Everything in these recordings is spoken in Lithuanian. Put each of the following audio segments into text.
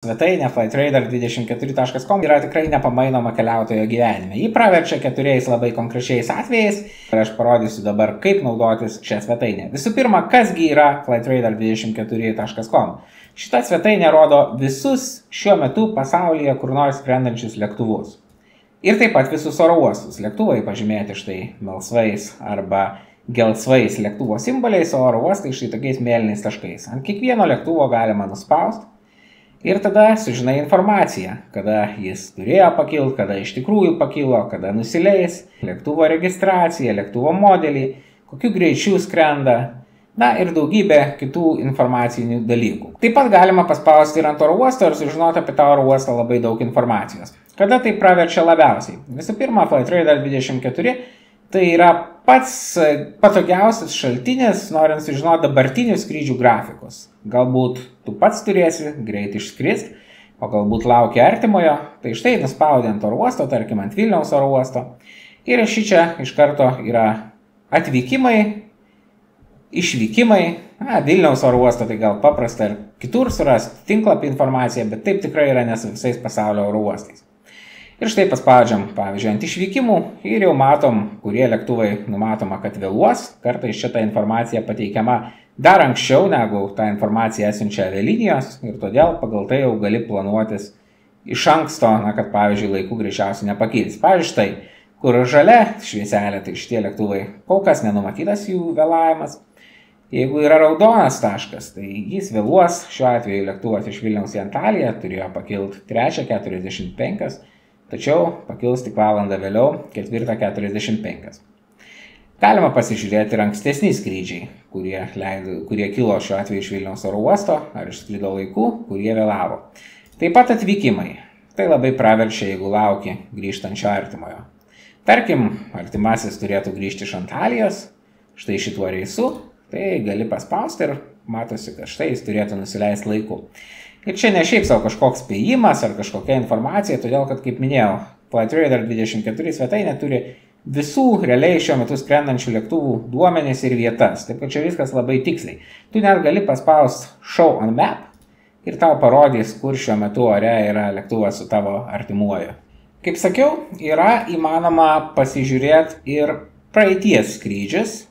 Svetainė flightradar24.com yra tikrai nepamainoma keliautojo gyvenime. Jį praverčia 4 labai konkrečiais atvejais ir aš parodysiu dabar, kaip naudotis šią svetainę. Visų pirma, kasgi yra flightradar24.com. Šita svetainė rodo visus šiuo metu pasaulyje kur nors skrendančius lėktuvus. Ir taip pat visus oro uostus. Lėktuvai pažymėti štai melsvais arba gelsvais lėktuvo simboliais, o oro uostai štai tokiais mėlynais taškais. Ant kiekvieno lėktuvo galima nuspausti. Ir tada sužinai informaciją, kada jis turėjo pakilti, kada iš tikrųjų pakilo, kada nusileis, lėktuvo registraciją, lėktuvo modelį, kokiu greičiu skrenda, na ir daugybė kitų informacinių dalykų. Taip pat galima paspausti ir ant oro uosto ir sužinoti apie tą oro uostą labai daug informacijos. Kada tai praverčia labiausiai? Visų pirma, Flightradar24 tai yra pats patogiausias šaltinis, norint sužinoti dabartinius skrydžių grafikus. Galbūt tu pats turėsi greit išskrist, o galbūt laukia artimojo. Tai štai nuspaudė ant oro uosto, tarkim ant Vilniaus oro uosto. Ir šičia iš karto yra atvykimai, išvykimai. Vilniaus oro uosto tai gal paprasta ir kitur surasti tinklapį informaciją, bet taip tikrai yra nes visais pasaulio oro uostais. Ir štai paspaudžiam, pavyzdžiui, ant išvykimų ir jau matom, kurie lėktuvai numatoma, kad vėluos. Kartais šitą informaciją pateikiama dar anksčiau, negu tą informaciją siunčia avialinijos ir todėl pagal tai jau gali planuotis iš anksto, kad pavyzdžiui laiku greičiausiai nepakils. Pavyzdžiui, štai, kur žalia švieselė, tai šitie lėktuvai kol kas nenumatytas jų vėlavimas. Jeigu yra raudonas taškas, tai jis vėluos. Šiuo atveju lėktuvas iš Vilniaus į Antaliją turėjo pakilti 3:45. Tačiau pakils tik valandą vėliau, 4:45. Galima pasižiūrėti ir ankstesni skrydžiai, kurie kilo šiuo atveju iš Vilniaus oro uosto ar išskrido laiku, kurie vėlavo. Taip pat atvykimai. Tai labai praverčia, jeigu lauki grįžtančio artimojo. Tarkim, artimasis turėtų grįžti iš Antalijos, štai šituo reisu, tai gali paspausti ir matosi, kad štai jis turėtų nusileisti laiku. Ir čia ne šiaip savo kažkoks spėjimas ar kažkokia informacija, todėl kad, kaip minėjau, Flightradar24 svetainė turi visų realiai šiuo metu skrendančių lėktuvų duomenis ir vietas. Taip kad čia viskas labai tiksliai. Tu net gali paspausti Show on Map ir tau parodys, kur šiuo metu ore yra lėktuvas su tavo artimuoju. Kaip sakiau, yra įmanoma pasižiūrėti ir praeities skrydžius.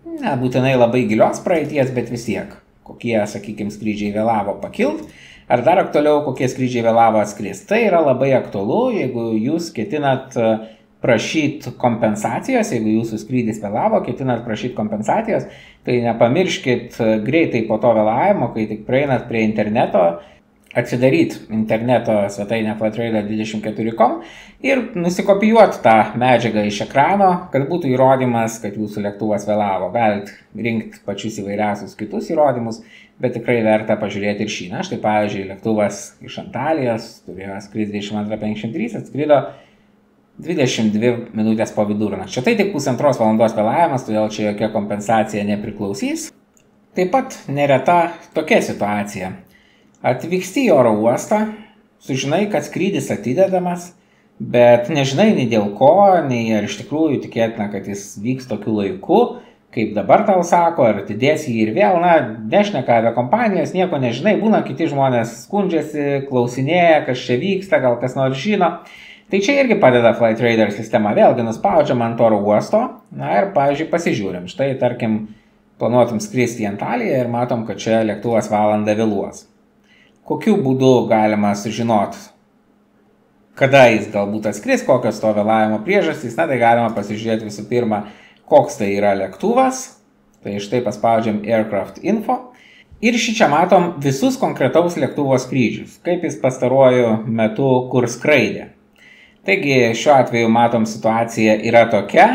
Nebūtinai labai gilios praeities, bet vis tiek. Kokie, sakykime, skrydžiai vėlavo pakilt, ar dar aktualiau, kokie skrydžiai vėlavo atskristi. Tai yra labai aktualu, jeigu jūs ketinat prašyti kompensacijos, jeigu jūsų skrydis vėlavo, ketinat prašyti kompensacijos, tai nepamirškit greitai po to vėlavimo, kai tik prieinat prie interneto, atsidaryti interneto svetainę flightradar24.com ir nusikopijuoti tą medžiagą iš ekrano, kad būtų įrodymas, kad jūsų lėktuvas vėlavo. Galit rinkti pačius įvairiausius kitus įrodymus, bet tikrai verta pažiūrėti ir šį. Na, štai pavyzdžiui, lėktuvas iš Antalijos turėjo skristi 22:53, atskrido 22 minutės po vidurnakčio. Tai tik 1,5 valandos vėlavimas, todėl čia jokia kompensacija nepriklausys. Taip pat nereta tokia situacija. Atvyksti į oro uostą, sužinai, kad skrydis atidedamas, bet nežinai nei dėl ko, nei ar iš tikrųjų tikėtina, kad jis vyks tokiu laiku, kaip dabar tau sako, ar atidės jį ir vėl, nešneka apie kompanijas, nieko nežinai, būna kiti žmonės skundžiasi, klausinėja, kas čia vyksta, gal kas nors žino. Tai čia irgi padeda Flightradar sistema, vėlgi nuspaudžiam ant oro uosto, ir pavyzdžiui pasižiūrim, štai tarkim planuotum skristi į Antaliją ir matom, kad čia lėktuvas valandą vėluos. Kokiu būdu galima sužinoti, kada jis galbūt atskris, kokios to vėlavimo priežastys, tai galima pasižiūrėti visų pirma, koks tai yra lėktuvas, tai štai paspaudžiam Aircraft Info ir šičia matom visus konkretaus lėktuvo skrydžius, kaip jis pastaruoju metu kur skraidė. Taigi šiuo atveju matom situacija yra tokia,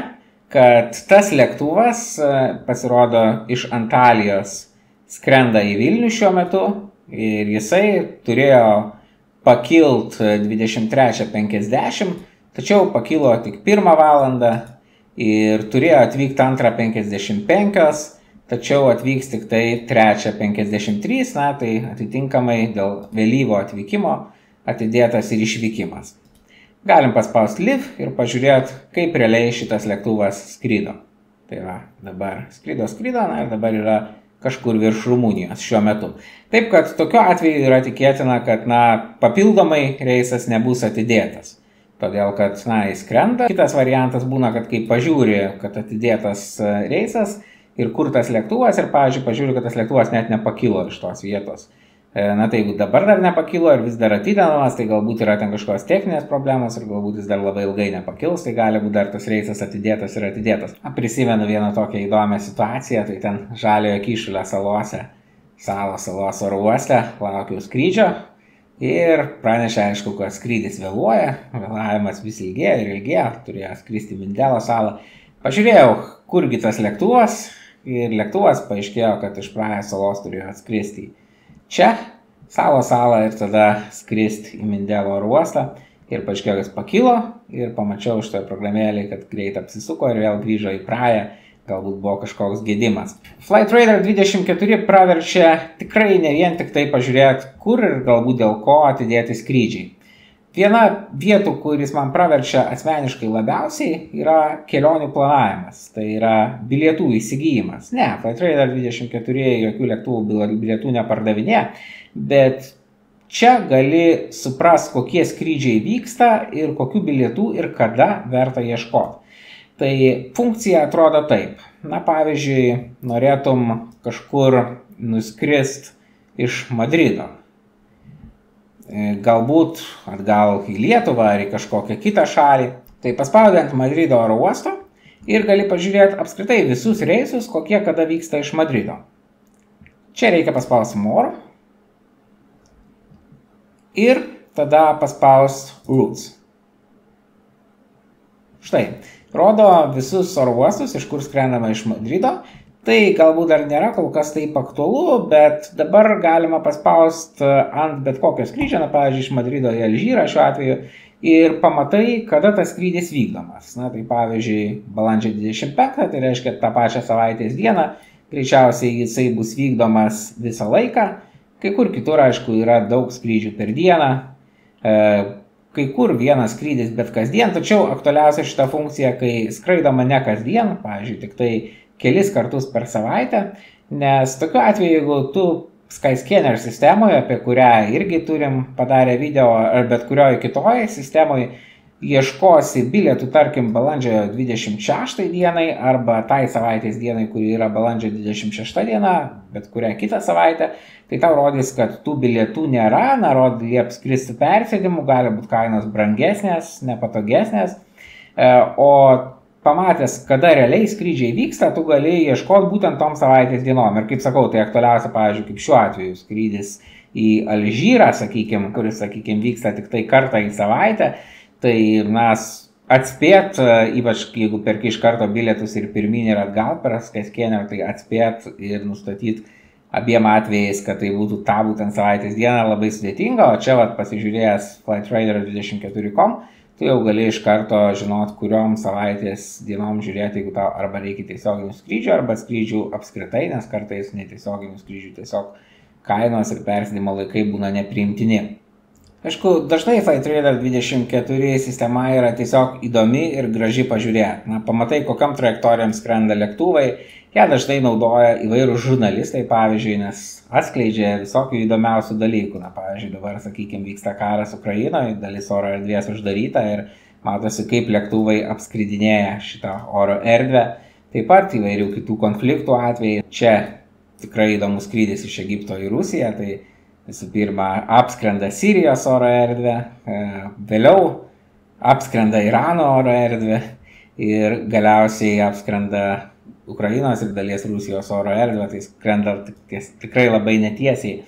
kad tas lėktuvas pasirodo iš Antalijos skrenda į Vilnių šiuo metu, ir jisai turėjo pakilt 23:50, tačiau pakilo tik 1 valandą ir turėjo atvykti 2:55, tačiau atvyks tik tai 3:53, tai atitinkamai dėl vėlyvo atvykimo atidėtas ir išvykimas. Galim paspausti Live ir pažiūrėti, kaip realiai šitas lėktuvas skrido. Tai va, dabar skrido, ir dabar yra kažkur virš Rumunijos šiuo metu. Taip, kad tokiu atveju yra tikėtina, kad papildomai reisas nebus atidėtas. Todėl, kad jis skrenda. Kitas variantas būna, kad kai pažiūri, kad atidėtas reisas ir kur tas lėktuvas ir, pavyzdžiui, pažiūri, kad tas lėktuvas net nepakilo iš tos vietos. Tai jeigu dabar dar nepakilo ir vis dar atidedamas, tai galbūt yra ten kažkokios techninės problemos ir galbūt jis dar labai ilgai nepakils, tai gali būti dar tas reisas atidėtas ir atidėtas. Prisimenu vieną tokią įdomią situaciją, tai ten Žaliojo Kyšulio salose, salos oro uoste, laukiau skrydžio ir pranešė, aišku, kad skrydis vėluoja, vėlavimas vis ilgėja ir ilgėja, turėjo skristi Mindelo salą. Pažiūrėjau, kurgi tas lėktuvas ir lėktuvas paaiškėjo, kad iš Prahos salos turėjo atskristi čia, salą ir tada skristi į Mindelo oro uostą ir paaiškėjo, kad pakilo ir pamačiau iš toje programėlėje, kad greit apsisuko ir vėl grįžo į Prahą, galbūt buvo kažkoks gedimas. Flightradar 24 praverčia tikrai ne vien tik tai pažiūrėti, kur ir galbūt dėl ko atidėti skrydžiai. Viena vietų, kuris man praverčia asmeniškai labiausiai, yra kelionių planavimas, tai yra bilietų įsigijimas. Ne, Flightradar 24 jokių lėktuvų bilietų nepardavinė, bet čia gali suprast, kokie skrydžiai vyksta ir kokių bilietų ir kada verta ieškoti. Tai funkcija atrodo taip. Pavyzdžiui, norėtum kažkur nuskrist iš Madrido. Galbūt atgal į Lietuvą ar į kažkokią kitą šalį. Tai paspaudi ant Madrido oro uosto ir gali pažiūrėti apskritai visus reisus, kokie kada vyksta iš Madrido. Čia reikia paspausti More ir tada paspausti Routes. Štai, rodo visus oro uostus, iš kur skrendama iš Madrido. Tai galbūt dar nėra kol kas taip aktualu, bet dabar galima paspausti ant bet kokio skrydžio, pavyzdžiui, iš Madrido į Alžyrą šiuo atveju, ir pamatai, kada tas skrydis vykdomas. Tai pavyzdžiui, balandžio 25, tai reiškia tą pačią savaitės dieną, greičiausiai jisai bus vykdomas visą laiką. Kai kur kitur, aišku, yra daug skrydžių per dieną, kai kur vienas skrydis bet kasdien, tačiau aktualiausia šita funkcija, kai skraidoma ne kasdien, pavyzdžiui, tik tai kelis kartus per savaitę, nes tokiu atveju, jeigu tu Skyscanner sistemoje, apie kurią irgi turim padarę video, ar bet kurioje kitoje sistemoje, ieškosi bilietų, tarkim, balandžio 26 dienai arba tai savaitės dienai, kuri yra balandžio 26 diena, bet kurią kitą savaitę, tai tau rodys, kad tų bilietų nėra, lieps skristi persėdimų, gali būti kainos brangesnės, nepatogesnės, o pamatęs, kada realiai skrydžiai vyksta, tu gali ieškoti būtent tom savaitės dienom. Ir kaip sakau, tai aktualiausia, pavyzdžiui, kaip šiuo atveju skrydis į Alžyrą, kuris, vyksta tik tai kartą į savaitę, tai atspėt, ypač jeigu perki iš karto bilietus ir pirmyn ir atgal per Skyscanner, tai atspėt ir nustatyti abiem atvejais, kad tai būtų tą būtent savaitės dieną labai sudėtinga, o čia pasižiūrėjęs Flightradar 24.com, tu jau gali iš karto žinot, kuriom savaitės dienom žiūrėti, jeigu tau arba reikia tiesioginių skrydžių, arba skrydžių apskritai, nes kartais netiesioginių skrydžių tiesiog kainos ir persėdimo laikai būna nepriimtini. Aišku, dažnai Flightradar 24 sistema yra tiesiog įdomi ir graži pažiūrėti. Pamatai, kokiam trajektorijom skrenda lėktuvai, ją dažnai naudoja įvairūs žurnalistai, pavyzdžiui, nes atskleidžia visokių įdomiausių dalykų. Pavyzdžiui, dabar, vyksta karas Ukrainoje, dalis oro erdvės uždaryta ir matosi, kaip lėktuvai apskridinėja šitą oro erdvę. Taip pat įvairių kitų konfliktų atvejai. Čia tikrai įdomus skrydis iš Egipto į Rusiją, tai visų pirma apskrenda Sirijos oro erdvę, vėliau apskrenda Irano oro erdvę ir galiausiai apskrenda Ukrainos ir dalies Rusijos oro erdvę, tai skrenda tikrai labai netiesiai.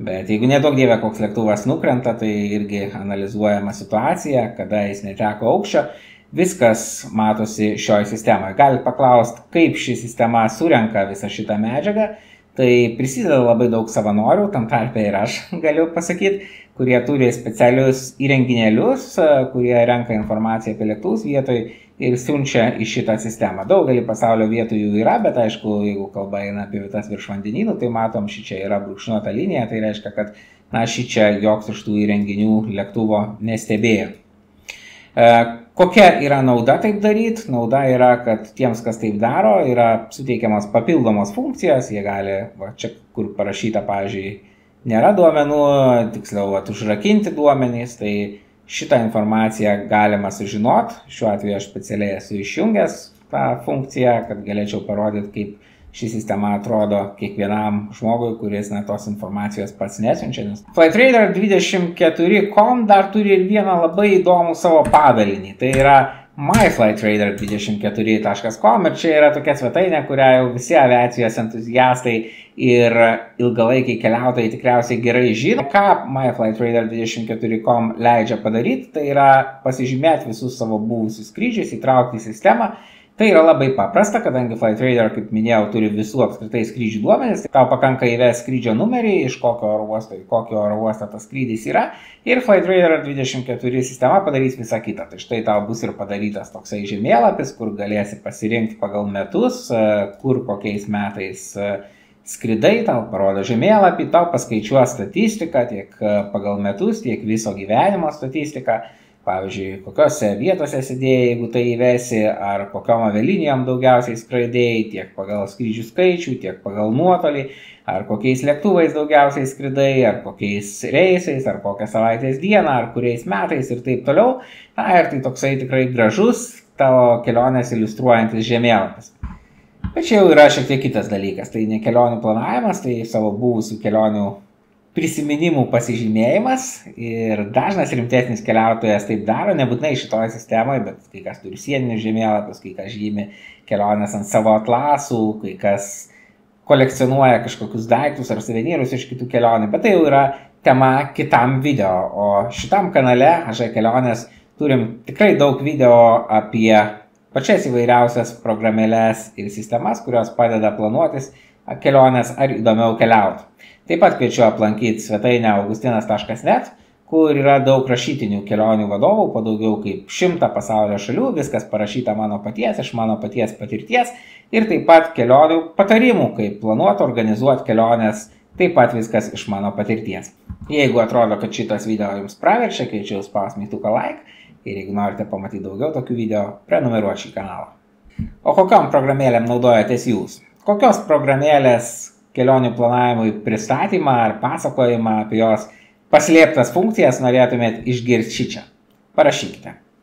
Bet jeigu nedaug dievė koks lėktuvas nukrenta, tai irgi analizuojama situacija, kada jis neteko aukščio, viskas matosi šioje sistemoje. Galite paklausti, kaip ši sistema surenka visą šitą medžiagą, tai prisideda labai daug savanorių, tam tarpe ir aš galiu pasakyti, kurie turi specialius įrenginėlius, kurie renka informaciją apie lėktuvus vietoj ir siunčia į šitą sistemą. Daugelį pasaulio vietų jų yra, bet aišku, jeigu kalba eina apie vietas virš vandenynų, tai matom, šičia yra brūkšniuota linija, tai reiškia, kad šičia joks iš tų įrenginių lėktuvo nestebėjo. Kokia yra nauda taip daryti? Nauda yra, kad tiems, kas taip daro, yra suteikiamas papildomos funkcijos, jie gali, va, čia kur parašyta, pavyzdžiui, nėra duomenų, tiksliau, va, užrakinti duomenys, tai šitą informaciją galima sužinot. Šiuo atveju aš specialiai esu išjungęs tą funkciją, kad galėčiau parodyti, kaip ši sistema atrodo kiekvienam žmogui, kuris tos informacijos pats nesiunčia. Flightradar 24.com dar turi ir vieną labai įdomų savo padalinį. Tai yra myflightradar24.com ir čia yra tokia svetainė, kurią jau visi aviacijos entuziastai ir ilgalaikiai keliautojai tikriausiai gerai žino. Ką myflightradar24.com leidžia padaryti, tai yra pasižymėti visus savo buvusius skrydžius, įtraukti į sistemą. Tai yra labai paprasta, kadangi Flightradar, kaip minėjau, turi visų apskritai skrydžių duomenis. Tau pakanka įvesti skrydžio numerį, iš kokio oro uosto į kokio oro uostą tas skrydis yra. Ir Flightradar 24 sistema padarys visą kitą. Tai štai tau bus ir padarytas toksai žemėlapis, kur galėsi pasirinkti pagal metus, kur kokiais metais skridai, tau parodo žemėlapį, tau paskaičiuos statistiką tiek pagal metus, tiek viso gyvenimo statistiką. Pavyzdžiui, kokiose vietose sėdėjai, jeigu tai įvesi, ar kokiom avialinijom daugiausiai skraidėjai, tiek pagal skrydžių skaičių, tiek pagal nuotolį, ar kokiais lėktuvais daugiausiai skridai, ar kokiais reisais, ar kokią savaitės dieną, ar kuriais metais ir taip toliau. Na ir tai toksai tikrai gražus tavo kelionės iliustruojantis žemėlapis. Bet čia jau yra šiek tiek kitas dalykas. Tai ne kelionių planavimas, tai savo buvusių kelionių prisiminimų pasižymėjimas ir dažnas rimtesnis keliautojas taip daro, nebūtinai šitoje sistemoje, bet kai kas turi sieninius žemėlapius, kai kas žymi keliones ant savo atlasų, kai kas kolekcionuoja kažkokius daiktus ar suvenyrus iš kitų kelionių, bet tai jau yra tema kitam video, o šitam kanale AŽ kelionės turim tikrai daug video apie pačias įvairiausias programėles ir sistemas, kurios padeda planuotis keliones ar įdomiau keliauti. Taip pat kviečiu aplankyti svetainę augustinas.net, kur yra daug rašytinių kelionių vadovų, po daugiau kaip 100 pasaulio šalių, viskas parašyta mano paties, iš mano paties patirties ir taip pat kelionių patarimų, kaip planuoti, organizuoti keliones, taip pat viskas iš mano patirties. Jeigu atrodo, kad šitas video jums praverčia, kviečiu spausti mygtuką like ir jeigu norite pamatyti daugiau tokių video, prenumeruoti šį kanalą. O kokiom programėlėm naudojatės jūs? Kokios programėlės kelionių planavimui pristatymą ar pasakojimą apie jos paslėptas funkcijas norėtumėt išgirsti šičia? Parašykite.